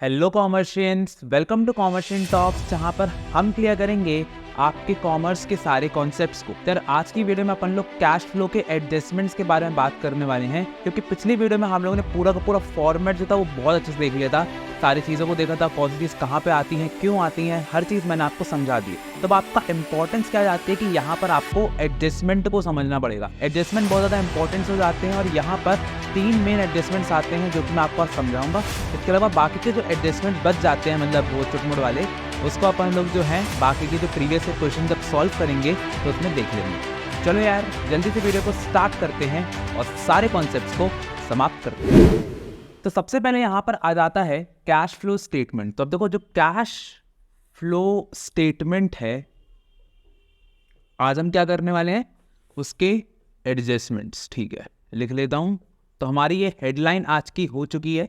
Hello कॉमर्शियंस, welcome to कॉमर्शियन talks, जहां पर हम क्लियर करेंगे आपके कॉमर्स के सारे कॉन्सेप्ट्स को। तर आज की वीडियो में अपन लोग कैश फ्लो के एडजस्टमेंट्स के बारे में बात करने वाले हैं, क्योंकि पिछली वीडियो में हम लोगों ने पूरा का पूरा फॉर्मेट जो था वो बहुत अच्छे से देख लिया था, सारी चीज़ों को देखा था, कौन सी चीज़ कहाँ पे आती हैं, क्यों आती हैं, हर चीज़ मैंने आपको समझा दी। तब आपका इंपॉर्टेंस क्या जाती है कि यहाँ पर आपको एडजस्टमेंट को समझना पड़ेगा। एडजस्टमेंट बहुत ज़्यादा इंपॉर्टेंस हो जाते हैं और यहाँ पर 3 मेन एडजस्टमेंट्स आते हैं जो कि मैं आपको समझाऊंगा। इसके अलावा बाकी के जो एडजस्टमेंट बच जाते हैं, मतलब वो छोटे-मोटे वाले, उसको अपन लोग जो हैं बाकी के जो प्रीवियस क्वेश्चन जब सॉल्व करेंगे तो उसमें देख लेंगे। चलो यार, जल्दी से वीडियो को स्टार्ट करते हैं और सारे कॉन्सेप्ट्स को समाप्त करते हैं। तो सबसे पहले यहाँ पर आ जाता है कैश फ्लो स्टेटमेंट। तो अब देखो, जो कैश फ्लो स्टेटमेंट है, आज हम क्या करने वाले हैं, उसके एडजस्टमेंट्स। ठीक है, लिख लेता हूँ। तो हमारी ये हेडलाइन आज की हो चुकी है,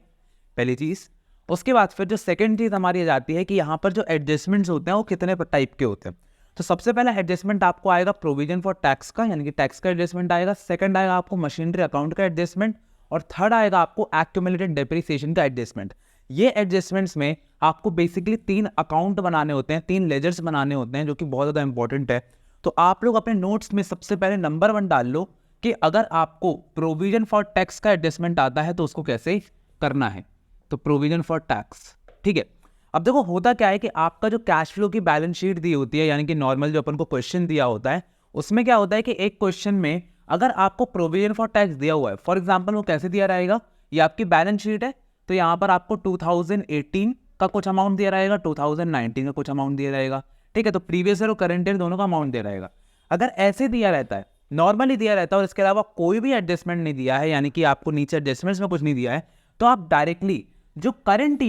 पहली चीज़। उसके बाद फिर जो सेकंड चीज़ हमारी आ जाती है कि यहाँ पर जो एडजस्टमेंट्स होते हैं वो कितने टाइप के होते हैं। तो सबसे पहला एडजस्टमेंट आपको आएगा प्रोविजन फॉर टैक्स का, यानी कि टैक्स का एडजस्टमेंट आएगा। सेकंड आएगा आपको मशीनरी अकाउंट का एडजस्टमेंट, और थर्ड आएगा आपको एक्यूमुलेटेड डेप्रिसिएशन का एडजस्टमेंट। ये एडजस्टमेंट्स में आपको बेसिकली 3 अकाउंट बनाने होते हैं, 3 लेजर्स बनाने होते हैं, जो कि बहुत ज़्यादा इंपॉर्टेंट है। तो आप लोग अपने नोट्स में सबसे पहले नंबर 1 डाल लो कि अगर आपको प्रोविजन फॉर टैक्स का एडजस्टमेंट आता है तो उसको कैसे करना है। तो प्रोविजन फॉर टैक्स, ठीक है। अब देखो, होता क्या है कि आपका जो कैश फ्लो की बैलेंस शीट दी होती है, यानी कि नॉर्मल जो अपन को क्वेश्चन दिया होता है, उसमें क्या होता है कि एक क्वेश्चन में अगर आपको प्रोविजन फॉर टैक्स दिया हुआ है, फॉर एग्जांपल वो कैसे दिया रहेगा, ये आपकी बैलेंस शीट है, तो यहाँ पर आपको 2018 का कुछ अमाउंट दिया रहेगा, 2019 का कुछ अमाउंट दिया रहेगा, ठीक है। तो प्रीवियस ईयर और करंट ईयर दोनों का अमाउंट दिया रहेगा। अगर ऐसे दिया रहता है, नॉर्मली दिया रहता है, और इसके अलावा कोई भी एडजस्टमेंट नहीं दिया है, यानी कि आपको नीचे एडजस्टमेंट्स में कुछ नहीं दिया है, तो आप डायरेक्टली जो करंट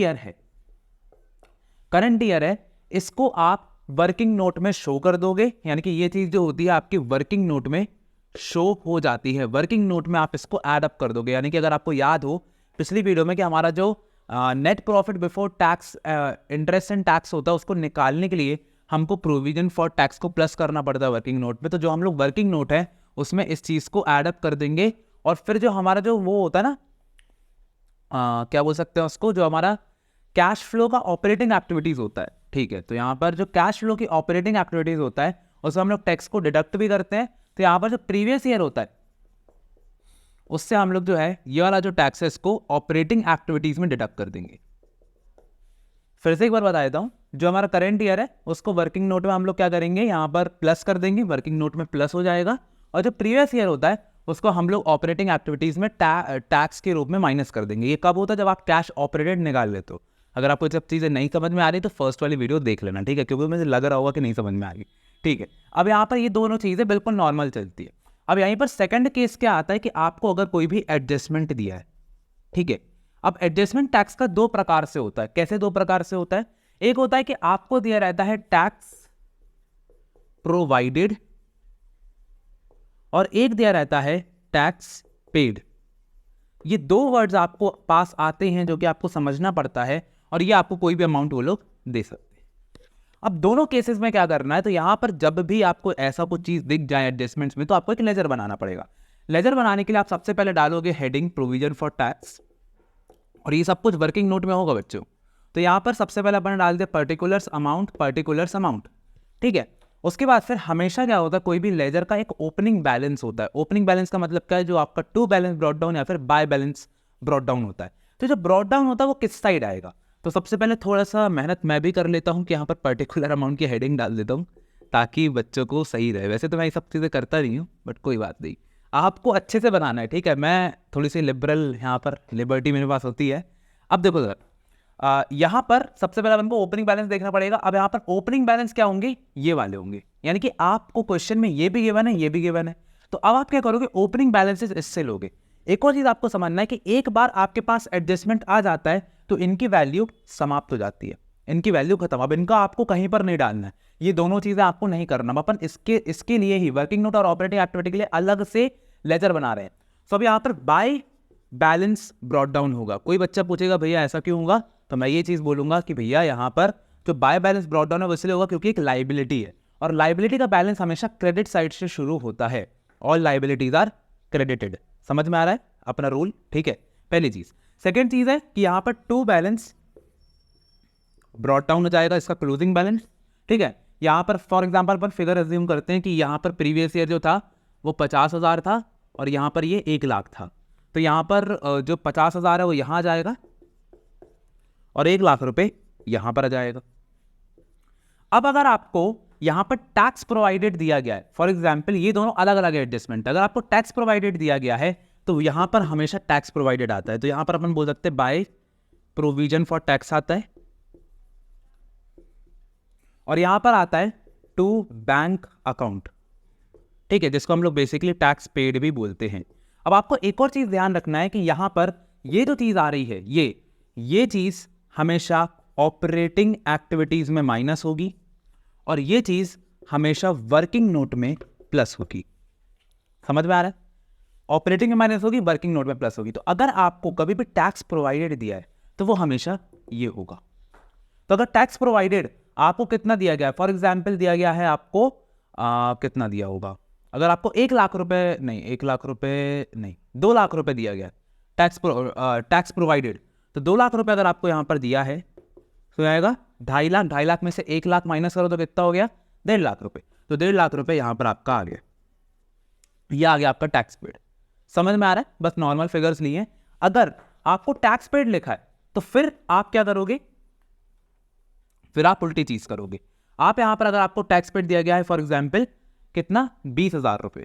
ईयर है इसको आप वर्किंग नोट में शो कर दोगे, यानी कि ये चीज जो होती है आपकी वर्किंग नोट में शो हो जाती है। वर्किंग नोट में आप इसको ऐड अप कर दोगे, यानी कि अगर आपको याद हो पिछली वीडियो में कि हमारा जो net profit before tax interest and tax होता है, उसको निकालने के लिए हमको प्रोविजन फॉर टैक्स को प्लस करना पड़ता है वर्किंग नोट में। तो जो हम लोग वर्किंग नोट है उसमें इस चीज को ऐड अप कर देंगे, और फिर जो हमारा जो वो होता है ना, क्या बोल सकते हैं उसको, जो हमारा कैश फ्लो का ऑपरेटिंग एक्टिविटीज होता है, ठीक है। तो यहाँ पर जो कैश फ्लो की ऑपरेटिंग एक्टिविटीज होता है उसमें हम लोग टैक्स को डिडक्ट भी करते हैं। तो यहाँ पर जो प्रीवियस ईयर होता है उससे हम लोग जो है ये वाला जो टैक्स है इसको ऑपरेटिंग एक्टिविटीज में डिडक्ट कर देंगे। फिर से एक बार बता देता हूँ, जो हमारा करंट ईयर है उसको वर्किंग नोट में हम लोग क्या करेंगे, यहाँ पर प्लस कर देंगे, वर्किंग नोट में प्लस हो जाएगा, और जो प्रीवियस ईयर होता है उसको हम लोग ऑपरेटिंग एक्टिविटीज में टैक्स के रूप में माइनस कर देंगे। ये कब होता है, जब आप कैश ऑपरेटेड निकाल लेते हो। अगर आपको सब चीज़ें नहीं समझ में आ रही तो फर्स्ट वाली वीडियो देख लेना, ठीक है, क्योंकि मुझे लग रहा होगा कि नहीं समझ में आ रही, ठीक है। अब यहाँ पर ये दोनों चीज़ें बिल्कुल नॉर्मल चलती है। अब यहीं पर सेकंड केस क्या आता है कि आपको अगर कोई भी एडजस्टमेंट दिया है, ठीक है। अब एडजस्टमेंट टैक्स का 2 प्रकार से होता है। कैसे 2 प्रकार से होता है? एक होता है कि आपको दिया रहता है टैक्स प्रोवाइडेड, और एक दिया रहता है टैक्स पेड। ये 2 वर्ड्स आपको पास आते हैं जो कि आपको समझना पड़ता है, और ये आपको कोई भी अमाउंट वो लोग दे सकते हैं। अब दोनों केसेस में क्या करना है, तो यहां पर जब भी आपको ऐसा कुछ चीज दिख जाए एडजस्टमेंट्स में, तो आपको एक लेजर बनाना पड़ेगा। लेजर बनाने के लिए आप सबसे पहले डालोगे हेडिंग प्रोविजन फॉर टैक्स, और ये सब कुछ वर्किंग नोट में होगा बच्चों। तो यहाँ पर सबसे पहले अपन डाल दे पर्टिकुलर्स अमाउंट, ठीक है। उसके बाद फिर हमेशा क्या होता है, कोई भी लेजर का एक ओपनिंग बैलेंस होता है। ओपनिंग बैलेंस का मतलब क्या है, जो आपका टू बैलेंस ब्रॉट डाउन या फिर बाय बैलेंस ब्रॉट डाउन होता है। तो जो ब्रॉट डाउन होता है वो किस साइड आएगा, तो सबसे पहले थोड़ा सा मेहनत मैं भी कर लेता हूँ कि यहाँ पर पर्टिकुलर अमाउंट की हेडिंग डाल देता हूँ ताकि बच्चों को सही रहे। वैसे तो मैं ये सब चीज़ें करता नहीं हूँ, बट कोई बात नहीं, आपको अच्छे से बनाना है, ठीक है। मैं थोड़ी सी लिबरल, यहाँ पर लिबर्टी मेरे पास होती है। अब देखो सर, यहाँ पर सबसे पहले हमको ओपनिंग बैलेंस देखना पड़ेगा। अब यहाँ पर ओपनिंग बैलेंस क्या होंगे, ये वाले होंगे, यानी कि आपको क्वेश्चन में ये भी गिवन है, ये भी गिवन है। तो अब आप क्या करोगे, ओपनिंग बैलेंसेस इससे लोगे। एक और चीज आपको समझना है कि एक बार आपके पास एडजस्टमेंट आ जाता है तो इनकी वैल्यू समाप्त हो जाती है, इनकी वैल्यू खत्म। अब इनका आपको कहीं पर नहीं डालना है, ये दोनों चीजें आपको नहीं करना। अपन इसके लिए ही वर्किंग नोट और ऑपरेटिंग एक्टिविटी के लिए अलग से लेजर बना रहे हैं। तो अब यहाँ पर बाय बैलेंस ब्रॉट डाउन होगा। कोई बच्चा पूछेगा भैया ऐसा क्यों होगा, तो मैं ये चीज बोलूंगा कि भैया यहाँ पर जो बाय बैलेंस ब्रॉट डाउन है वो इसलिए होगा क्योंकि एक लाइबिलिटी है, और लाइबिलिटी का बैलेंस हमेशा क्रेडिट साइड से शुरू होता है। All liabilities are credited. समझ में आ रहा है अपना रूल, ठीक है, पहली चीज। सेकेंड चीज है कि यहाँ पर टू बैलेंस ब्रॉट डाउन हो जाएगा इसका क्लोजिंग बैलेंस। ठीक है, यहाँ पर for example upon figure assume करते हैं कि यहाँ पर प्रीवियस ईयर जो था वो 50,000 था और यहाँ पर ये 1 लाख था। तो यहाँ पर जो 50,000 है वो यहाँ आ जाएगा और 1 लाख रुपए यहाँ पर आ जाएगा। अब अगर आपको यहाँ पर टैक्स प्रोवाइडेड दिया गया है, फॉर एग्जाम्पल ये दोनों अलग अलग एडजस्टमेंट, अगर आपको टैक्स प्रोवाइडेड दिया गया है तो यहाँ पर हमेशा टैक्स प्रोवाइडेड आता है। तो यहाँ पर अपन बोल सकते हैं बाय प्रोविजन फॉर टैक्स आता है और यहाँ पर आता है टू बैंक अकाउंट। ठीक है, जिसको हम लोग बेसिकली टैक्स पेड भी बोलते हैं। अब आपको एक और चीज ध्यान रखना है कि यहाँ पर ये जो चीज आ रही है ये चीज हमेशा ऑपरेटिंग एक्टिविटीज में माइनस होगी और ये चीज हमेशा वर्किंग नोट में प्लस होगी। समझ में आ रहा है? ऑपरेटिंग में माइनस होगी, वर्किंग नोट में प्लस होगी। तो अगर आपको कभी भी टैक्स प्रोवाइडेड दिया है तो वो हमेशा ये होगा। तो अगर टैक्स प्रोवाइडेड आपको कितना दिया गया है, फॉर एग्जाम्पल दिया गया है आपको कितना दिया होगा, अगर आपको 1 लाख रुपए नहीं 1 लाख रुपए नहीं 2 लाख रुपए दिया गया टैक्स प्रोवाइडेड, तो 2 लाख रुपए अगर आपको यहाँ पर दिया है तो आएगा 2.5 लाख में से 1 लाख माइनस करो तो कितना हो गया 1.5 लाख रुपए। तो 1.5 लाख रुपए यहाँ पर आपका आ गया, ये आ गया आपका टैक्स पेड। समझ में आ रहा है? बस नॉर्मल फिगर्स लिए। अगर आपको टैक्स पेड लिखा है तो फिर आप क्या करोगे, फिर आप उल्टी चीज करोगे। आप यहां पर अगर आपको टैक्स पेड दिया गया है फॉर एग्जाम्पल कितना 20,000 रुपए,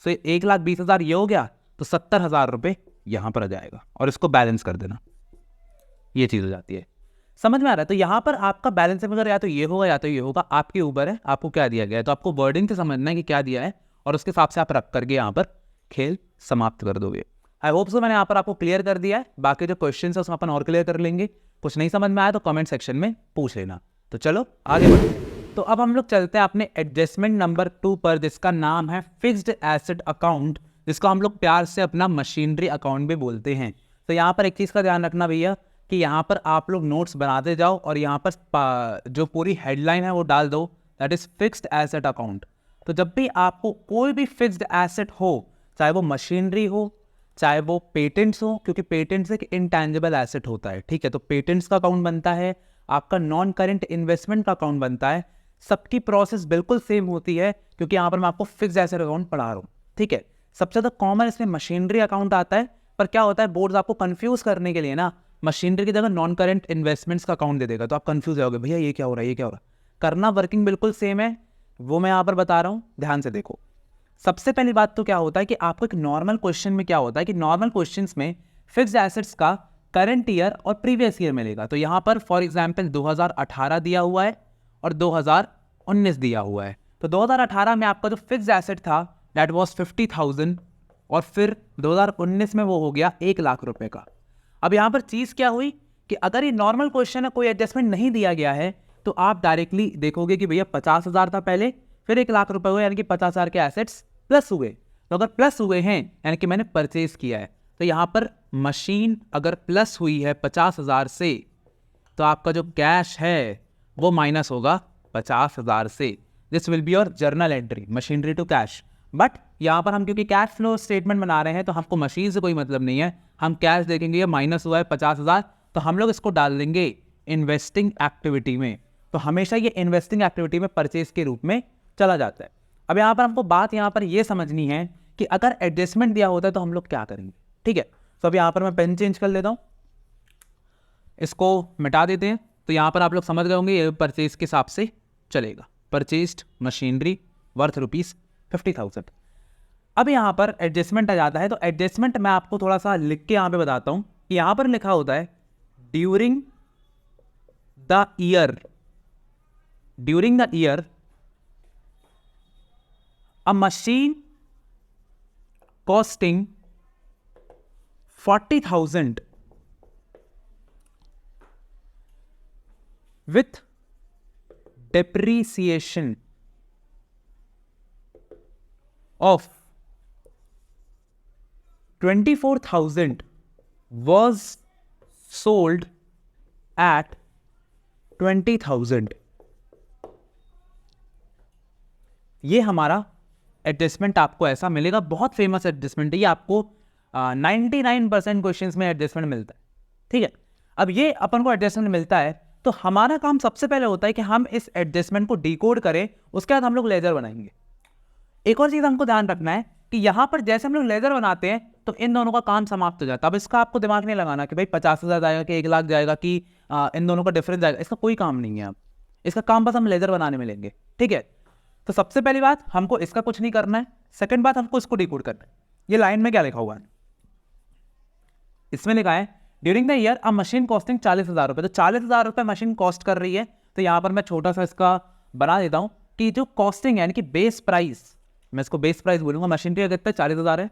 सो 1,20,000 ये हो गया तो 70,000 रुपए यहां पर आ जाएगा और इसको बैलेंस कर देना, ये चीज हो जाती है। समझ में आ रहा है? तो यहां पर आपका बैलेंस अगर या तो ये होगा या तो ये होगा, आपके ऊपर है आपको क्या दिया गया है। तो आपको वर्डिंग से समझना है कि क्या दिया है और उसके हिसाब से आप रख करके यहाँ पर खेल समाप्त कर दोगे। आई होप सो मैंने यहाँ पर आपको क्लियर कर दिया है। बाकी जो क्वेश्चन है उसमें अपन और क्लियर कर लेंगे। कुछ नहीं समझ में आया तो कमेंट सेक्शन में पूछ लेना। तो चलो आगे बढ़ते। तो अब हम लोग चलते हैं अपने एडजस्टमेंट नंबर 2 पर, जिसका नाम है फिक्स्ड एसेट अकाउंट, जिसको हम लोग प्यार से अपना मशीनरी अकाउंट भी बोलते हैं। तो यहाँ पर एक चीज़ का ध्यान रखना भैया कि यहाँ पर आप लोग नोट्स बनाते जाओ और यहाँ पर जो पूरी हेडलाइन है वो डाल दो, that is fixed asset account. तो जब भी आपको कोई भी फिक्स्ड एसेट हो, चाहे वो मशीनरी हो चाहे वो पेटेंट्स हो, क्योंकि पेटेंट्स एक इंटैंजिबल एसेट होता है, ठीक है, तो पेटेंट्स का अकाउंट बनता है, आपका नॉन करेंट इन्वेस्टमेंट का अकाउंट बनता है। सबकी प्रोसेस बिल्कुल सेम होती है क्योंकि यहाँ पर मैं आपको फिक्स्ड एसेट अकाउंट पढ़ा रहा हूँ, ठीक है। सबसे ज़्यादा कॉमन इसमें मशीनरी अकाउंट आता है, पर क्या होता है बोर्ड्स आपको कंफ्यूज करने के लिए ना मशीनरी की जगह नॉन करेंट इन्वेस्टमेंट्स का अकाउंट दे देगा, तो आप कंफ्यूज हो जाओगे भैया ये क्या हो रहा है ये क्या हो रहा है। करना वर्किंग बिल्कुल सेम है, वो मैं यहाँ पर बता रहा हूँ, ध्यान से देखो। सबसे पहली बात तो क्या होता है कि आपको एक नॉर्मल क्वेश्चन में क्या होता है कि नॉर्मल क्वेश्चंस में फिक्स्ड एसेट्स का करंट ईयर और प्रीवियस ईयर मिलेगा। तो यहाँ पर फॉर एग्जांपल 2018 दिया हुआ है और 2019 दिया हुआ है। तो 2018 में आपका जो फिक्स्ड एसेट था दैट वाज 50,000 और फिर 2019 में वो हो गया 1 लाख रुपए का। अब यहाँ पर चीज़ क्या हुई कि अगर ये नॉर्मल क्वेश्चन है, कोई एडजस्टमेंट नहीं दिया गया है, तो आप डायरेक्टली देखोगे कि भैया 50,000 था पहले, फिर 1 लाख रुपए हुए, यानी कि 50,000 के एसेट्स प्लस हुए। तो अगर प्लस हुए हैं यानी कि मैंने परचेज किया है, तो यहाँ पर मशीन अगर प्लस हुई है 50,000 से, तो आपका जो कैश है वो माइनस होगा 50,000 से। This will be your journal entry, machinery to cash. But यहाँ पर हम क्योंकि कैश फ्लो स्टेटमेंट बना रहे हैं तो हमको मशीन से कोई मतलब नहीं है, हम कैश देखेंगे ये माइनस हुआ है 50,000, तो हम लोग इसको डाल देंगे इन्वेस्टिंग एक्टिविटी में। तो हमेशा ये इन्वेस्टिंग एक्टिविटी में परचेज के रूप में चला जाता है। अब यहाँ पर हमको बात यहाँ पर ये समझनी है कि अगर एडजस्टमेंट दिया होता है तो हम लोग क्या करेंगे, ठीक है। तो अब यहाँ पर मैं पेन चेंज कर लेता हूँ, इसको मिटा देते हैं। तो यहाँ पर आप लोग समझ गए होंगे ये परचेज के हिसाब से चलेगा, परचेज्ड मशीनरी वर्थ ₹50,000। अब यहाँ पर एडजस्टमेंट आ जाता है, तो एडजस्टमेंट मैं आपको थोड़ा सा लिख के यहाँ पे बताता हूँ कि यहाँ पर लिखा होता है during the year a machine costing 40,000 with depreciation of 24,000 was sold at 20,000। ये हमारा एडजस्टमेंट आपको ऐसा मिलेगा, बहुत फेमस एडजस्टमेंट है ये, आपको 99% क्वेश्चंस में एडजस्टमेंट मिलता है, ठीक है। अब ये अपन को एडजस्टमेंट मिलता है तो हमारा काम सबसे पहले होता है कि हम इस एडजस्टमेंट को डिकोड करें, उसके बाद हम लोग लेजर बनाएंगे। एक और चीज़ हमको ध्यान रखना है कि यहाँ पर जैसे हम लोग लेजर बनाते हैं तो इन दोनों का काम समाप्त हो जाता है। अब इसका आपको दिमाग नहीं लगाना कि भाई 50,000 जाएगा कि 1 लाख जाएगा कि इन दोनों का डिफरेंस जाएगा, इसका कोई काम नहीं है। अब इसका काम बस हम लेजर बनाने में लेंगे, ठीक है। तो सबसे पहली बात, हमको इसका कुछ नहीं करना है। सेकंड बात, हमको इसको डिकोड करना है। ये लाइन में क्या लिखा हुआ है, इसमें लिखा है during the year a machine costing 40,000 रुपये। तो 40,000 रुपये मशीन कॉस्ट कर रही है। तो यहाँ पर मैं छोटा सा इसका बना देता हूँ कि जो कॉस्टिंग है यानी कि बेस प्राइस, मैं इसको बेस प्राइस बोलूंगा। मशीनरी का कितना 40,000 है,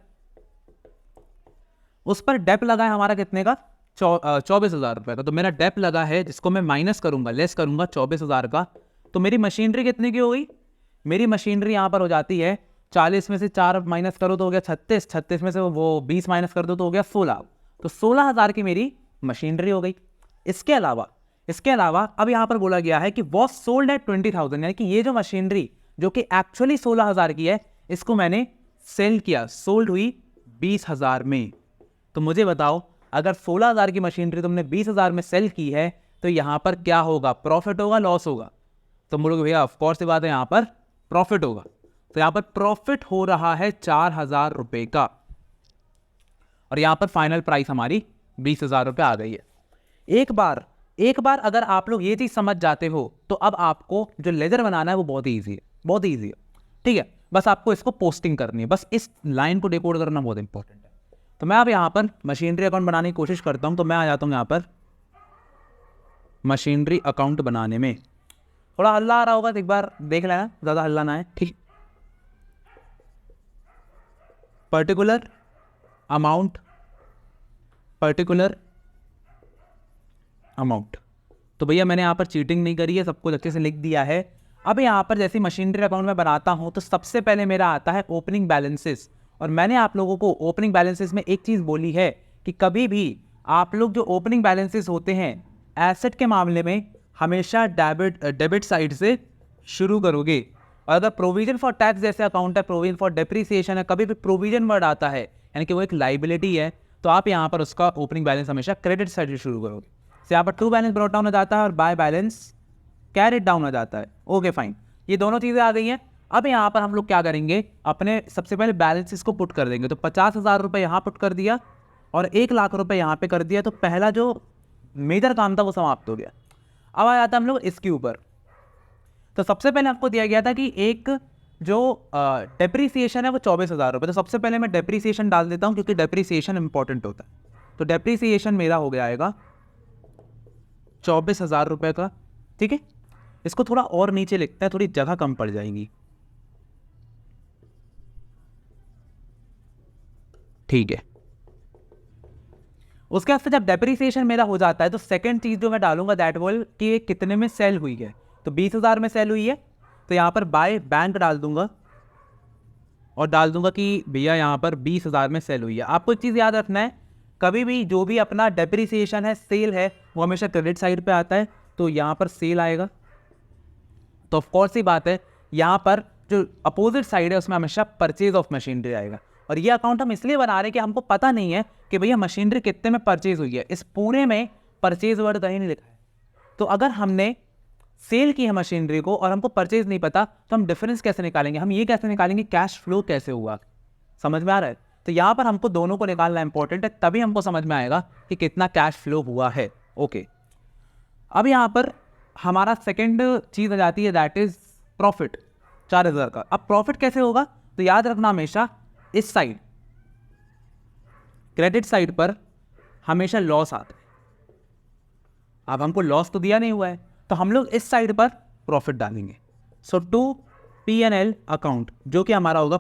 उस पर डेप लगा है हमारा कितने का 24,000 रुपये का। तो मेरा डेप लगा है जिसको मैं माइनस करूंगा, लेस करूंगा 24,000 का। तो मेरी मशीनरी कितने की हो गई, मेरी मशीनरी यहाँ पर हो जाती है 40 में से 4 माइनस करो तो हो गया 36, 36 में से वो 20 माइनस कर दो तो हो गया 16। तो 16,000 की मेरी मशीनरी हो गई। इसके अलावा अब यहाँ पर बोला गया है कि वॉज सोल्ड एट 20,000, यानी कि ये जो मशीनरी जो कि एक्चुअली 16,000 की है, इसको मैंने सेल किया, सोल्ड हुई 20,000 में। तो मुझे बताओ, अगर 16,000 की मशीनरी तुमने 20,000 में सेल की है तो यहाँ पर क्या होगा, प्रॉफिट होगा, लॉस होगा? तो बोलोगे भैया ऑफकोर्स बात है, यहाँ पर प्रॉफिट होगा। तो यहाँ पर प्रॉफिट हो रहा है 4,000 रुपये का, और यहाँ पर फाइनल प्राइस हमारी 20,000 रुपये आ गई है। एक बार अगर आप लोग ये चीज़ समझ जाते हो तो अब आपको जो लेजर बनाना है वो बहुत ईजी है, बहुत ईजी है, ठीक है। बस आपको इसको पोस्टिंग करनी है, बस इस लाइन को डिकोड करना बहुत इंपॉर्टेंट है। तो मैं अब यहाँ पर मशीनरी अकाउंट बनाने की कोशिश करता हूँ। तो मैं आ जाता हूँ यहाँ पर मशीनरी अकाउंट बनाने में। थोड़ा हल्ला आ रहा होगा तो एक बार देख लेना, ज़्यादा हल्ला ना है, ठीक। पर्टिकुलर अमाउंट, तो भैया मैंने यहाँ पर चीटिंग नहीं करी है, सब कुछ अच्छे से लिख दिया है। अब यहाँ पर जैसे मशीनरी अकाउंट में बनाता हूँ तो सबसे पहले मेरा आता है ओपनिंग बैलेंसेस। और मैंने आप लोगों को ओपनिंग बैलेंसेस में एक चीज़ बोली है कि कभी भी आप लोग जो ओपनिंग बैलेंसेस होते हैं एसेट के मामले में हमेशा डेबिट साइड से शुरू करोगे। और अगर प्रोविजन फॉर टैक्स जैसे अकाउंट है, प्रोविजन फॉर डेप्रिसिएशन है, कभी भी प्रोविजन वर्ड आता है यानी कि वो एक लाइबिलिटी है, तो आप यहाँ पर उसका ओपनिंग बैलेंस हमेशा क्रेडिट साइड से शुरू करोगे। तो यहाँ पर टू बैलेंस ब्रॉट डाउन हो जाता है और बाय बैलेंस कैरिड डाउन हो जाता है। ओके फाइन, ये दोनों चीज़ें आ गई हैं। अब यहाँ पर हम लोग क्या करेंगे, अपने सबसे पहले बैलेंसेस को पुट कर देंगे। तो 50,000 रुपये यहाँ पुट कर दिया और 1 लाख रुपये यहाँ पे कर दिया। तो पहला जो मेजर काम था वो समाप्त हो गया। अब आ जाता है हम लोग इसके ऊपर। तो सबसे पहले आपको दिया गया था कि एक जो डेप्रीसिएशन है वो 24,000 रुपये। तो सबसे पहले मैं डेप्रीसिएशन डाल देता हूँ क्योंकि डेप्रीसिएशन इंपॉर्टेंट होता है। तो डेप्रीसिएशन मेरा हो गया आएगा 24,000 रुपये का, ठीक है। इसको थोड़ा और नीचे लिखते हैं, थोड़ी जगह कम पड़ जाएगी, ठीक है। उसके बाद जब डेप्रीसिएशन मेरा हो जाता है तो सेकंड चीज जो मैं डालूंगा दैट विल कि ये कितने में सेल हुई है। तो 20,000 में सेल हुई है, तो यहाँ पर बाय बैंक डाल दूंगा और डाल दूंगा कि भैया यहाँ पर 20,000 में सेल हुई है। आपको एक चीज़ याद रखना है, कभी भी जो भी अपना डेप्रीसिएशन है, सेल है, वो हमेशा क्रेडिट साइड पे आता है। तो यहाँ पर सेल आएगा, तो ऑफकोर्स ही बात है यहाँ पर जो अपोजिट साइड है उसमें हमेशा परचेज ऑफ मशीनरी आएगा। और ये अकाउंट हम इसलिए बना रहे हैं कि हमको पता नहीं है कि भैया मशीनरी कितने में परचेज हुई है। इस पूरे में परचेज वर्ड कहीं नहीं लिखा है। तो अगर हमने सेल की है मशीनरी को और हमको परचेज नहीं पता तो हम डिफरेंस कैसे निकालेंगे, हम ये कैसे निकालेंगे, कैश फ्लो कैसे हुआ, समझ में आ रहा है। तो यहाँ पर हमको दोनों को निकालना इंपॉर्टेंट है, तभी हमको समझ में आएगा कि कितना कैश फ्लो हुआ है। ओके, अब यहाँ पर हमारा सेकेंड चीज़ आ जाती है दैट इज प्रॉफिट 4,000 का। अब प्रॉफिट कैसे होगा, तो याद रखना हमेशा इस साइड क्रेडिट साइड पर हमेशा लॉस आता है। अब हमको लॉस तो दिया नहीं हुआ है तो हम लोग इस साइड पर प्रॉफिट डालेंगे। सो टू P&L अकाउंट जो कि हमारा होगा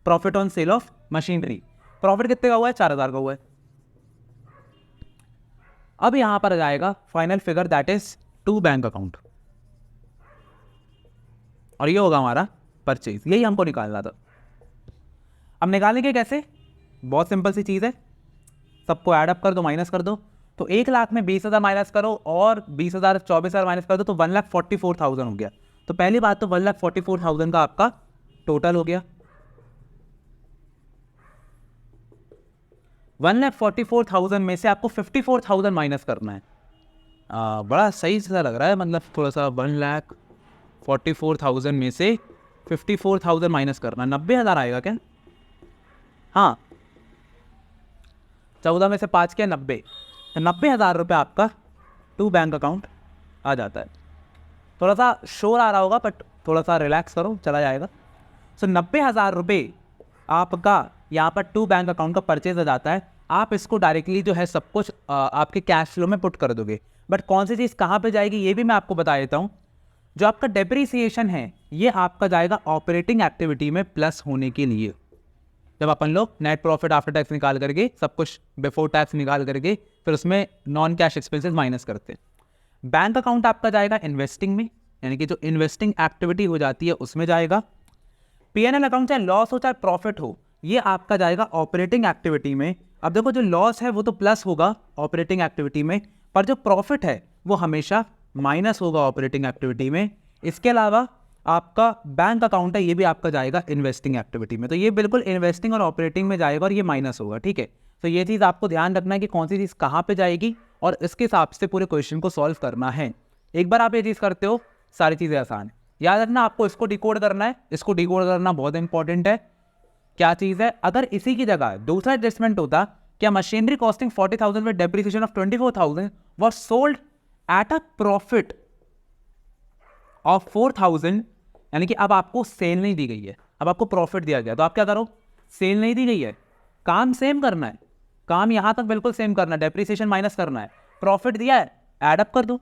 profit on sale of machinery. Profit कितने का हुआ है, 4,000 का हुआ है। अब यहां पर आ जाएगा final figure that is to bank account, और ये होगा हमारा परचेज। यही हमको निकालना था। अब निकालेंगे कैसे, बहुत सिंपल सी चीज़ है, सबको ऐड अप कर दो, माइनस कर दो। तो 1 लाख में 20,000 माइनस करो और 20,000 24,000 माइनस कर दो तो 1,44,000 हो गया। तो पहली बात तो 1,44,000 का आपका टोटल हो गया। 1,44,000 में से आपको 54,000 माइनस करना है। बड़ा सही सा लग रहा है, मतलब थोड़ा सा 1,44,000 में से 54,000 माइनस करना, 90,000 आएगा क्या? हाँ, 14 में से 5 क्या, 90, तो 90,000 रुपये आपका टू बैंक अकाउंट आ जाता है। थोड़ा सा शोर आ रहा होगा बट थोड़ा सा रिलैक्स करो, चला जाएगा। सो 90,000 रुपये आपका यहाँ पर टू बैंक अकाउंट का परचेज आ जाता है। आप इसको डायरेक्टली जो है सब कुछ आपके कैश फ्लो में पुट कर दोगे, बट कौन सी चीज़ कहाँ पे जाएगी ये भी मैं आपको बता देता हूँ। जो आपका डेप्रीसिएशन है ये आपका जाएगा ऑपरेटिंग एक्टिविटी में प्लस होने के लिए। जब अपन लोग नेट प्रॉफिट आफ्टर टैक्स निकाल करके, सब कुछ बिफोर टैक्स निकाल करके, फिर उसमें नॉन कैश एक्सपेंसेस माइनस करते हैं। बैंक अकाउंट आपका जाएगा इन्वेस्टिंग में, यानी कि जो इन्वेस्टिंग एक्टिविटी हो जाती है उसमें जाएगा। पीएनएल अकाउंट चाहे लॉस हो चाहे प्रॉफिट हो, ये आपका जाएगा ऑपरेटिंग एक्टिविटी में। अब देखो जो लॉस है वो तो प्लस होगा ऑपरेटिंग एक्टिविटी में, पर जो प्रॉफिट है वो हमेशा माइनस होगा ऑपरेटिंग एक्टिविटी में। इसके अलावा आपका बैंक अकाउंट है ये भी आपका जाएगा इन्वेस्टिंग एक्टिविटी में, तो ये बिल्कुल इन्वेस्टिंग और ऑपरेटिंग में जाएगा और ये माइनस होगा, ठीक है। तो ये चीज़ आपको ध्यान रखना है कि कौन सी चीज़ कहाँ पे जाएगी और इसके हिसाब से पूरे क्वेश्चन को सॉल्व करना है। एक बार आप ये चीज़ करते हो सारी चीज़ें आसान है। याद रखना आपको इसको डिकोड करना है, इसको डिकोड करना बहुत इंपॉर्टेंट है। क्या चीज़ है, अगर इसी की जगह दूसरा एडजस्टमेंट होता, क्या machinery costing 40,000 with depreciation of 24,000 was sold at a profit of 4,000, यानी कि अब आपको सेल नहीं दी गई है, अब आपको प्रॉफिट दिया गया, तो आप क्या करो, सेल नहीं दी गई है, काम सेम करना है, काम यहां तक बिल्कुल सेम करना है, डेप्रिसिएशन माइनस करना है, प्रॉफिट दिया है ऐड अप कर दो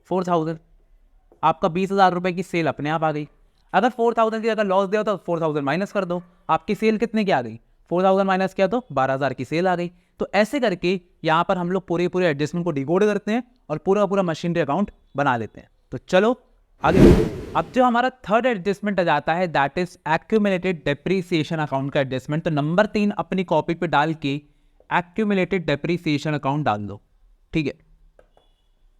4,000, आपका 20,000 रुपए की सेल अपने आप आ गई। अगर 4,000 की अगर लॉस दिया तो 4,000 माइनस कर दो, आपकी सेल कितने की आ गई, 4,000 माइनस किया तो 12,000 की सेल आ गई। तो ऐसे करके यहाँ पर हम लोग पूरे एडजस्टमेंट को डिकोड करते हैं और पूरा मशीनरी अकाउंट बना लेते हैं। तो चलो आगे। अब जो हमारा थर्ड एडजस्टमेंट आ जाता है that is accumulated depreciation account का एडजस्टमेंट। तो नंबर 3 अपनी कॉपी पे डाल के एक्यूमुलेटेड डेप्रीसिएशन अकाउंट डाल दो, ठीक है।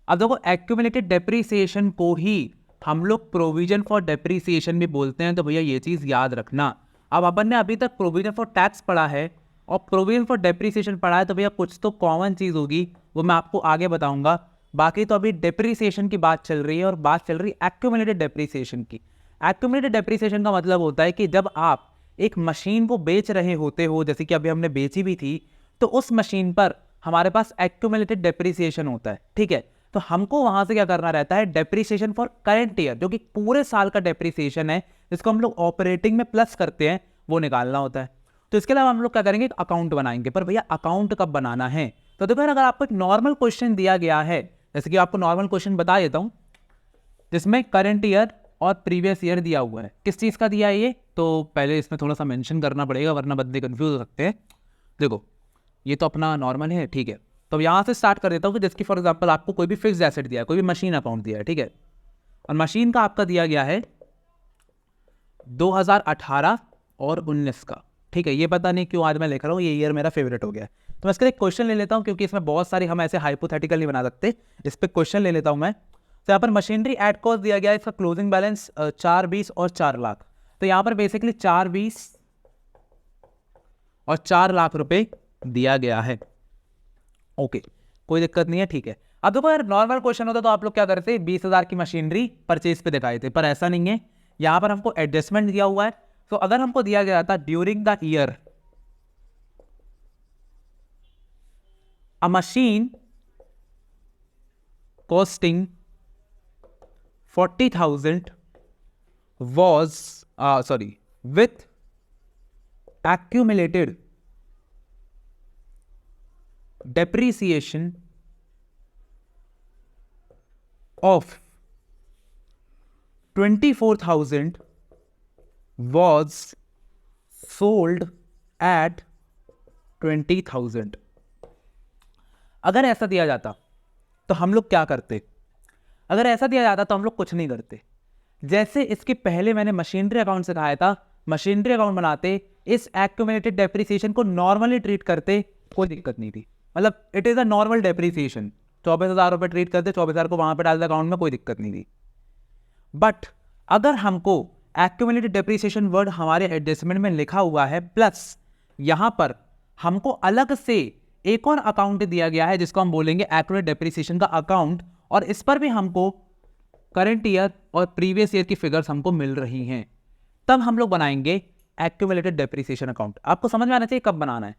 अब देखो एक्यूमुलेटेड डेप्रीसिएशन को ही हम लोग प्रोविजन फॉर डेप्रीसिएशन भी बोलते हैं, तो भैया ये चीज़ याद रखना। अब अपन ने अभी तक प्रोविजन फॉर टैक्स पढ़ा है और प्रोविजन फॉर डेप्रीसिएशन पढ़ा है, तो भैया कुछ तो कॉमन चीज़ होगी, वो मैं आपको आगे बताऊंगा। बाकी तो अभी डेप्रीसिएशन की बात चल रही है और बात चल रही है एक्यूमुलेटेड डेप्रीसिएशन की। एक्यूमुलेटेड डेप्रीसिएशन का मतलब होता है कि जब आप एक मशीन को बेच रहे होते हो, जैसे कि अभी हमने बेची भी थी, तो उस मशीन पर हमारे पास एक्यूमुलेटेड डेप्रीसिएशन होता है, ठीक है। तो हमको वहां से क्या करना रहता है, डेप्रीसिएशन फॉर करंट ईयर, जो कि पूरे साल का डेप्रीसिएशन है, जिसको हम लोग ऑपरेटिंग में प्लस करते हैं, वो निकालना होता है। तो इसके अलावा हम लोग क्या करेंगे, अकाउंट बनाएंगे। पर भैया अकाउंट कब बनाना है, तो देखो अगर आपको एक नॉर्मल क्वेश्चन दिया गया है, जैसे कि आपको नॉर्मल क्वेश्चन बता देता हूं, जिसमें करंट ईयर और प्रीवियस ईयर दिया हुआ है, किस चीज़ का दिया है ये, तो पहले इसमें थोड़ा सा मेंशन करना पड़ेगा वरना बंदे कंफ्यूज हो सकते हैं। देखो ये तो अपना नॉर्मल है, ठीक है। तो यहाँ से स्टार्ट कर देता हूँ कि जिसकी फॉर एग्जांपल आपको कोई भी फिक्स्ड एसेट दिया है, कोई भी मशीन अकाउंट दिया है, ठीक है, और मशीन का आपका दिया गया है 2018 और 19 का, ठीक है। ये पता नहीं क्यों आज मैं लिख रहा हूँ, ये ईयर मेरा फेवरेट हो गया है, तो मैं इसका एक क्वेश्चन ले लेता हूँ, क्योंकि इसमें बहुत सारी हम ऐसे हाइपोथेटिकल नहीं बना सकते, इस पर क्वेश्चन ले लेता हूँ मैं। तो यहाँ पर मशीनरी एट कॉस्ट दिया गया है, इसका क्लोजिंग बैलेंस 420 और 4 लाख। तो यहाँ पर बेसिकली 420 और 4 लाख रुपए दिया गया है, ओके, कोई दिक्कत नहीं है, ठीक है। अब देखो यार नॉर्मल क्वेश्चन होता तो आप लोग क्या करते, 20,000 की मशीनरी परचेज पे दिखाए थे, पर ऐसा नहीं है, यहाँ पर हमको एडजस्टमेंट दिया हुआ है। तो अगर हमको दिया गया था during the year a machine costing 40,000 was with accumulated depreciation of 24,000 was sold at 20,000। अगर ऐसा दिया जाता तो हम लोग क्या करते, अगर ऐसा दिया जाता तो हम लोग कुछ नहीं करते। जैसे इसके पहले मैंने मशीनरी अकाउंट सिखाया था, मशीनरी अकाउंट बनाते, इस एक्यूमुलेटेड डेप्रीसिएशन को नॉर्मली ट्रीट करते, कोई दिक्कत नहीं थी, मतलब it is a normal depreciation. 24,000 रुपये ट्रीट करते, 24,000 को वहां पे डालते अकाउंट में, कोई दिक्कत नहीं थी। बट अगर हमको एक्यूमुलेटेड डेप्रीसिएशन वर्ड हमारे एडजस्टमेंट में लिखा हुआ है, प्लस यहां पर हमको अलग से एक और अकाउंट दिया गया है जिसको हम बोलेंगे एक्यूमुलेटेड डेप्रिसिएशन का अकाउंट, और इस पर भी हमको करंट ईयर और प्रीवियस ईयर की फिगर्स हमको मिल रही हैं। तब हम लोग बनाएंगे एक्यूमुलेटेड डेप्रिसिएशन अकाउंट। आपको समझ में आना चाहिए कब बनाना है।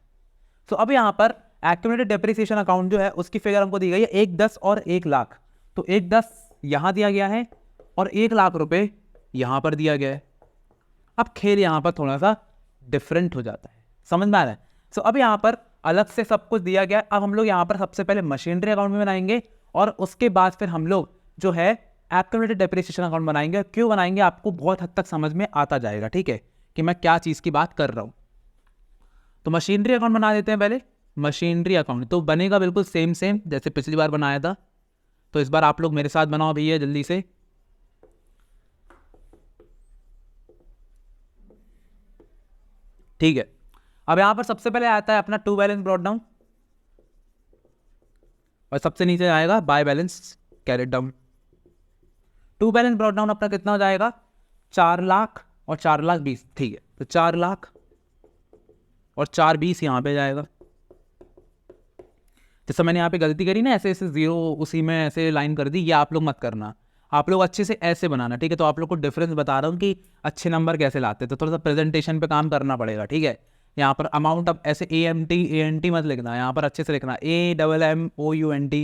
तो अब यहाँ पर एक्यूमुलेटेड डेप्रिसिएशन अकाउंट जो है उसकी फिगर हमको दी गई है 1, 10 और 1 लाख। तो 1, 10 यहाँ दिया गया है और 1 लाख रुपए यहाँ पर दिया गया है। अब खेल यहाँ पर थोड़ा सा डिफरेंट हो जाता है, समझ में आ रहा है। सो अब यहाँ पर अलग से सब कुछ दिया गया। अब हम लोग यहाँ पर सबसे पहले मशीनरी अकाउंट में बनाएंगे और उसके बाद फिर हम लोग जो है एक्यूमुलेटेड डेप्रिसिएशन अकाउंट बनाएंगे। क्यों बनाएंगे आपको बहुत हद तक समझ में आता जाएगा, ठीक है, कि मैं क्या चीज़ की बात कर रहा हूँ। तो मशीनरी अकाउंट बना देते हैं पहले। मशीनरी अकाउंट तो बनेगा बिल्कुल सेम जैसे पिछली बार बनाया था। तो इस बार आप लोग मेरे साथ बनाओ भैया जल्दी से। ठीक है, अब यहां पर सबसे पहले आता है अपना टू बैलेंस ब्रॉट डाउन और सबसे नीचे आएगा by balance carried down. To balance brought down अपना कितना हो जाएगा 4 लाख और 4 लाख 20। ठीक है, तो 4 लाख और 420 यहाँ पे जाएगा। जैसे मैंने यहाँ पे गलती करी ना, ऐसे ऐसे जीरो उसी में ऐसे लाइन कर दी, ये आप लोग मत करना, आप लोग अच्छे से ऐसे बनाना, ठीक है। तो आप लोग को डिफरेंस बता रहा हूँ कि अच्छे नंबर कैसे लाते हैं, तो थोड़ा सा प्रेजेंटेशन पे काम करना पड़ेगा, ठीक है। यहाँ पर अमाउंट अब ऐसे AMT मत लिखना, यहाँ पर अच्छे से लिखना AMMOUNT।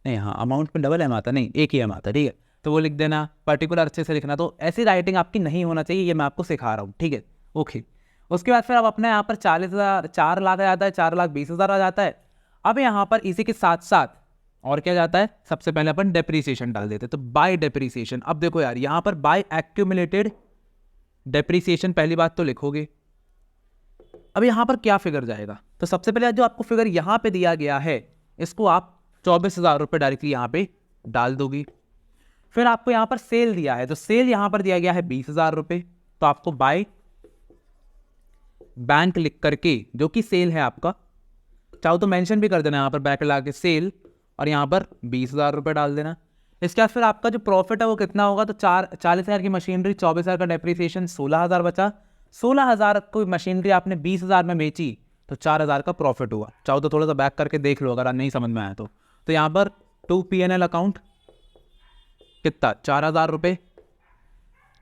नहीं, हाँ अमाउंट में डबल एम आता, नहीं एक ही एम आता, ठीक है, तो वो लिख देना। पर्टिकुलर अच्छे से लिखना, तो ऐसी राइटिंग आपकी नहीं होना चाहिए, ये मैं आपको सिखा रहा हूँ, ठीक है, ओके। उसके बाद फिर अब अपने यहाँ पर 40,000 4 लाख आ जाता है, 4,20,000 आ जाता है। अब यहाँ पर इसी के साथ साथ और क्या जाता है, सबसे पहले अपन डेप्रीसिएशन डाल देते हैं। तो बाय डेप्रीसिएशन, अब देखो यार यहाँ पर बाय एक्यूमुलेटेड डेप्रीसिएशन पहली बात तो लिखोगे। अब यहाँ पर क्या फिगर जाएगा, तो सबसे पहले जो आपको फिगर यहाँ पे दिया गया है इसको आप 24,000 रुपये डायरेक्टली यहाँ पे डाल दोगी। फिर आपको यहाँ पर सेल दिया है, तो सेल यहाँ पर दिया गया है 20,000 रुपये, तो आपको बाय बैंक लिख करके जो कि सेल है आपका, चाहो तो मेंशन भी कर देना यहाँ पर बैंक लगा के सेल, और यहाँ पर 20,000 रुपये डाल देना। इसके बाद फिर आपका जो प्रॉफिट है वो कितना होगा, तो 40,000 की मशीनरी, 24,000 का डेप्रीसिएशन, 16,000 बचा। 16,000 को मशीनरी आपने 20,000 में बेची तो 4,000 का प्रॉफिट हुआ। चाहो तो थोड़ा सा बैक करके देख लो अगर नहीं समझ में आया तो। यहाँ पर 2 P&L अकाउंट कितना 4,000 रुपये,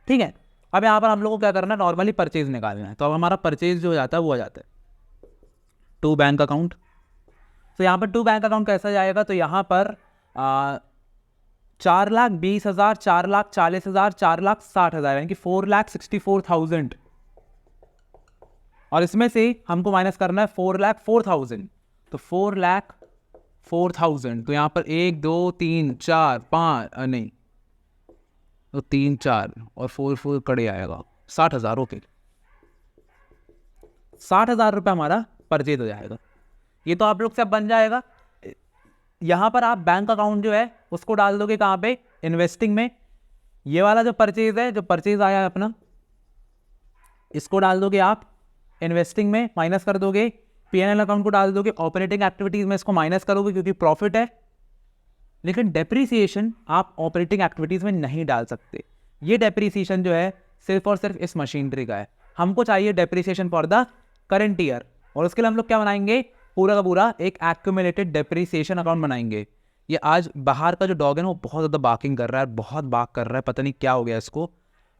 ठीक है। अब यहाँ पर हम लोग को क्या करना है, नॉर्मली परचेज निकालना है। तो अब हमारा परचेज जो हो जाता है वो आ जाता है 2 बैंक अकाउंट। तो यहाँ पर 2 बैंक अकाउंट कैसा जाएगा, तो यहाँ पर 4,20,000, 4,40,000, 4,60,000, यानी कि 4,64,000, और इसमें से हमको माइनस करना है 4,04,000। तो 4,04,000, तो यहाँ पर 1 2 3 4 5 नहीं तो 3 4 और 4 4 कड़े आएगा 60,000। ओके, 60,000 रुपये हमारा परचेज हो जाएगा। ये तो आप लोग से अब बन जाएगा। यहाँ पर आप बैंक अकाउंट जो है उसको डाल दोगे कहाँ पे, इन्वेस्टिंग में। ये वाला जो परचेज है, जो परचेज आया है अपना, इसको डाल दोगे आप इन्वेस्टिंग में, माइनस कर दोगे। P&L अकाउंट को डाल दोगे ऑपरेटिंग एक्टिविटीज में, इसको माइनस करोगे क्योंकि प्रॉफिट है। लेकिन डेप्रीसिएशन आप ऑपरेटिंग एक्टिविटीज में नहीं डाल सकते। ये डेप्रीसिएशन जो है सिर्फ और सिर्फ इस मशीनरी का है। हमको चाहिए depreciation for the current year, और उसके लिए हम लोग क्या बनाएंगे, पूरा का पूरा एक एक्यूमुलेटेड डेप्रीसिएशन अकाउंट बनाएंगे। ये आज बाहर का जो डॉग है ना वो बहुत ज़्यादा बार्किंग कर रहा है, बहुत बार्क कर रहा है, पता नहीं क्या हो गया इसको।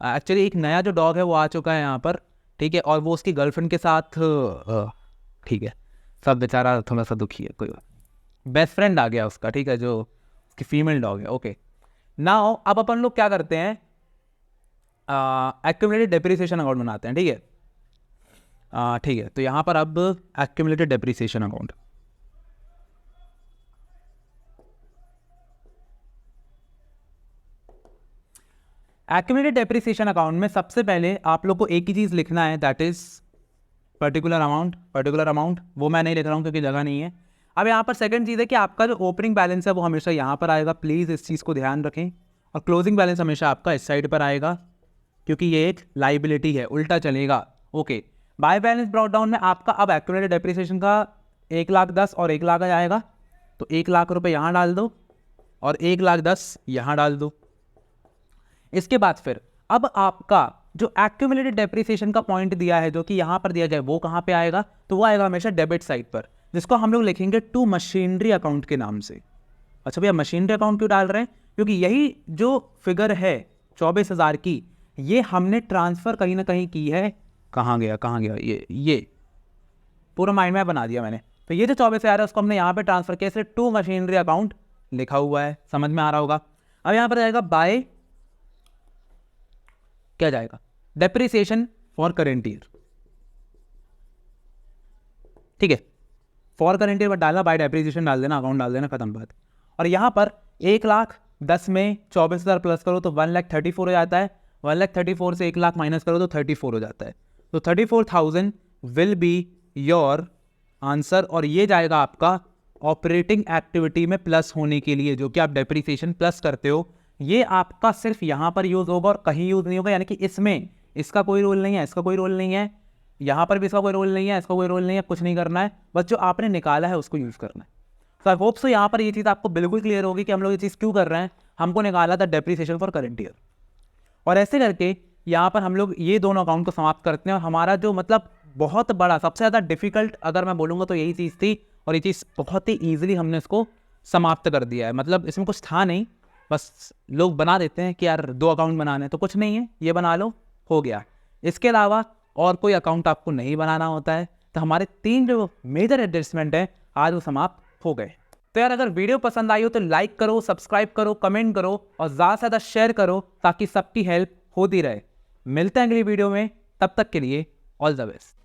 एक्चुअली एक नया जो डॉग है वो आ चुका है यहाँ पर, ठीक है, और वो उसकी गर्लफ्रेंड के साथ, ठीक है, सब बेचारा थोड़ा सा दुखी है, कोई बात, बेस्ट फ्रेंड आ गया उसका, ठीक है, जो उसकी फीमेल डॉग है। ओके, नाउ अब अपन लोग क्या करते हैं, एक्यूमुलेटेड डेप्रीसिएशन अकाउंट बनाते हैं, ठीक है। ठीक है, तो यहाँ पर अब accumulated depreciation account, accumulated depreciation account में सबसे पहले आप लोग को एक ही चीज़ लिखना है, that is particular amount. Particular amount वो मैं नहीं लिख रहा हूँ क्योंकि जगह नहीं है। अब यहाँ पर सेकंड चीज़ है कि आपका जो ओपनिंग बैलेंस है वो हमेशा यहाँ पर आएगा, प्लीज़ इस चीज़ को ध्यान रखें। और क्लोजिंग बैलेंस हमेशा आपका इस साइड पर आएगा क्योंकि ये एक लाइबिलिटी है, उल्टा चलेगा। Okay, by balance brought down में आपका अब एक्यूमुलेटेड डेप्रीसिएशन का 1,10,000 और 1 लाख आ जाएगा। तो 1 लाख रुपये यहाँ डाल दो और 1,10,000 यहाँ डाल दो। इसके बाद फिर अब आपका जो एक्यूमुलेटेड डेप्रीसिएशन का पॉइंट दिया है जो कि यहाँ पर दिया जाए वो कहाँ पे आएगा, तो वो आएगा हमेशा डेबिट साइड पर। जिसको हम लोग लिखेंगे टू मशीनरी अकाउंट के नाम से। अच्छा भैया मशीनरी अकाउंट क्यों डाल रहे हैं? क्योंकि यही जो फिगर है 24,000 की, ये हमने ट्रांसफ़र कहीं ना कहीं की है। कहाँ गया ये पूरा माइंड मैप बना दिया मैंने। तो ये जो 24,000 है उसको हमने यहाँ पे ट्रांसफ़र किया, इसलिए टू मशीनरी अकाउंट लिखा हुआ है, समझ में आ रहा होगा। अब यहाँ पर जाएगा बाय, क्या जाएगा, डेप्रिसिएशन फॉर करेंट ईयर। ठीक है, फॉर करेंट ईयर डालना, बाय डेप्रिसिएशन डाल देना, अकाउंट डाल देना, खत्म बात। और यहाँ पर 1,10,000 में 24,000 प्लस करो तो 1,34,000 हो जाता है। 1,34,000 से 1,00,000 माइनस करो तो 34 हो जाता है। तो 34,000 विल बी योर आंसर, और ये जाएगा आपका ऑपरेटिंग एक्टिविटी में प्लस होने के लिए, जो कि आप डेप्रिसिएशन प्लस करते हो। ये आपका सिर्फ यहाँ पर यूज़ होगा और कहीं यूज़ नहीं होगा, यानी कि इसमें इसका कोई रोल नहीं है, इसका कोई रोल नहीं है, यहाँ पर भी इसका कोई रोल नहीं है, इसका कोई रोल नहीं है, कुछ नहीं करना है, बस जो आपने निकाला है उसको यूज़ करना है। तो आई होप सो यहाँ पर ये चीज़ आपको बिल्कुल क्लियर होगी कि हम लोग ये चीज़ क्यों कर रहे हैं। हमको निकाला था डेप्रिसिएशन फॉर करंट ईयर, और ऐसे करके यहाँ पर हम लोग ये दोनों अकाउंट को समाप्त करते हैं। और हमारा जो मतलब बहुत बड़ा, सबसे ज़्यादा डिफिकल्ट अगर मैं बोलूँगा तो यही चीज़ थी, और ये चीज़ बहुत ही ईजिली हमने इसको समाप्त कर दिया है। मतलब इसमें कुछ था नहीं, बस लोग बना देते हैं कि यार 2 अकाउंट बनाने हैं, तो कुछ नहीं है, ये बना लो, हो गया। इसके अलावा और कोई अकाउंट आपको नहीं बनाना होता है। तो हमारे 3 जो मेजर एडजस्टमेंट है आज वो समाप्त हो गए। तो यार अगर वीडियो पसंद आई हो तो लाइक करो, सब्सक्राइब करो, कमेंट करो और ज़्यादा से ज़्यादा शेयर करो, ताकि सबकी हेल्प होती रहे। मिलते हैं अगली वीडियो में, तब तक के लिए ऑल द बेस्ट।